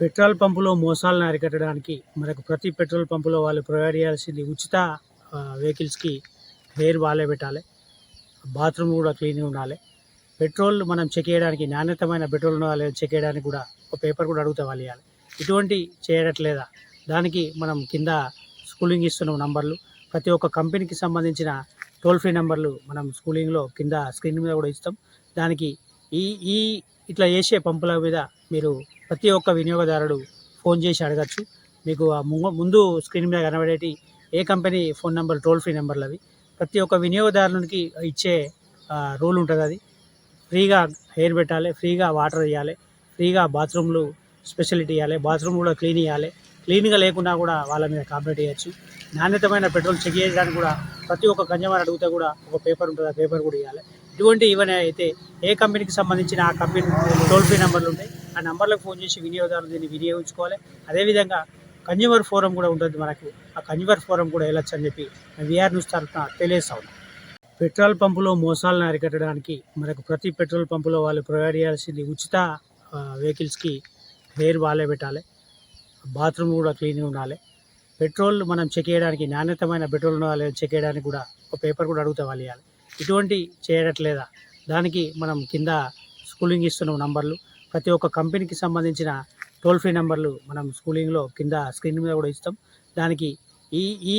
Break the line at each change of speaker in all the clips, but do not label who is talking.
Petrol పంపులో మోసాలను అరికట్టడానికి మనకు ప్రతి పెట్రోల్ పంపులో వాళ్ళు ప్రొవైడ్ చేయాల్సింది ఉచిత వెహికల్స్కి హెయిర్ వాళ్ళే పెట్టాలి. బాత్రూమ్ కూడా క్లీన్గా ఉండాలి. పెట్రోల్ మనం చెక్ చేయడానికి నాణ్యతమైన పెట్రోల్ ఉండాలి లేదా చెక్ చేయడానికి కూడా ఒక పేపర్ కూడా అడిగితే వాళ్ళు ఇవ్వాలి. ఇటువంటి చేయట్లేదా దానికి మనం కింద స్కూలింగ్ ఇస్తున్న నంబర్లు, ప్రతి ఒక్క కంపెనీకి సంబంధించిన టోల్ ఫ్రీ నెంబర్లు మనం స్కూలింగ్లో కింద స్క్రీన్ మీద కూడా ఇస్తాం. దానికి ఈ ఈ ఇట్లా చేసే పంపుల మీద మీరు ప్రతి ఒక్క వినియోగదారుడు ఫోన్ చేసి అడగచ్చు. మీకు ఆ ముందు స్క్రీన్ మీద కనబడేటి ఏ company phone number toll free నెంబర్లు అవి. ప్రతి ఒక్క వినియోగదారునికి ఇచ్చే రూల్ ఉంటుంది. అది ఫ్రీగా హెయిర్ పెట్టాలి, ఫ్రీగా వాటర్ ఇవ్వాలి, ఫ్రీగా బాత్రూమ్లు స్పెషాలిటీ ఇవ్వాలి, బాత్రూమ్ కూడా క్లీన్ ఇవ్వాలి. క్లీన్గా లేకున్నా కూడా వాళ్ళ మీద కంప్లైంట్ చేయొచ్చు. నాణ్యతమైన పెట్రోల్ చెక్ చేయడానికి కూడా ప్రతి ఒక్క కన్జ్యూమర్ అడిగితే కూడా ఒక పేపర్ ఉంటుంది, ఆ పేపర్ కూడా ఇవ్వాలి. ఇవన్నీ అయితే ఏ కంపెనీకి సంబంధించిన ఆ కంపెనీ టోల్ ఫ్రీ నెంబర్లు ఉంటాయి. ఆ నెంబర్లకు ఫోన్ చేసి వినియోగదారులు దీన్ని వినియోగించుకోవాలి. అదేవిధంగా కన్జ్యూమర్ ఫోరం కూడా ఉంటుంది మనకు. ఆ కన్జ్యూమర్ ఫోరం కూడా వెళ్ళొచ్చు అని చెప్పి వీఆర్ న్యూస్ తరఫున తెలియజేస్తా ఉన్నాం. పెట్రోల్ పంపులో మోసాలను అరికట్టడానికి మనకు ప్రతి పెట్రోల్ పంపులో వాళ్ళు ప్రొవైడ్ చేయాల్సింది ఉచిత వెహికల్స్కి హెయిర్ వాళ్ళే పెట్టాలి. బాత్రూమ్ కూడా క్లీన్గా ఉండాలి. పెట్రోల్ మనం చెక్ చేయడానికి నాణ్యతమైన పెట్రోల్ ఉండాలి లేదా చెక్ చేయడానికి కూడా ఒక పేపర్ కూడా అడిగితే వాళ్ళు ఇవ్వాలి. ఇటువంటి చేయట్లేదా దానికి మనం కింద స్కూలింగ్ ఇస్తున్న నంబర్లు, ప్రతి ఒక్క కంపెనీకి సంబంధించిన టోల్ ఫ్రీ నెంబర్లు మనం స్కూలింగ్లో కింద స్క్రీన్ మీద కూడా ఇస్తాం. దానికి ఈ ఈ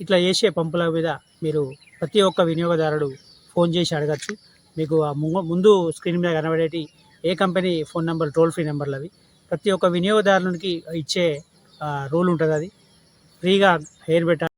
ఇట్లా చేసే పంపుల మీద మీరు ప్రతి ఒక్క వినియోగదారుడు ఫోన్ చేసి అడగచ్చు. మీకు ఆ ముందు స్క్రీన్ మీద కనబడేటి ఏ company phone number toll free నెంబర్లు అవి. ప్రతి ఒక్క వినియోగదారునికి ఇచ్చే రూల్ ఉంటుంది. అది ఫ్రీగా హెయిర్ పెట్టాలి.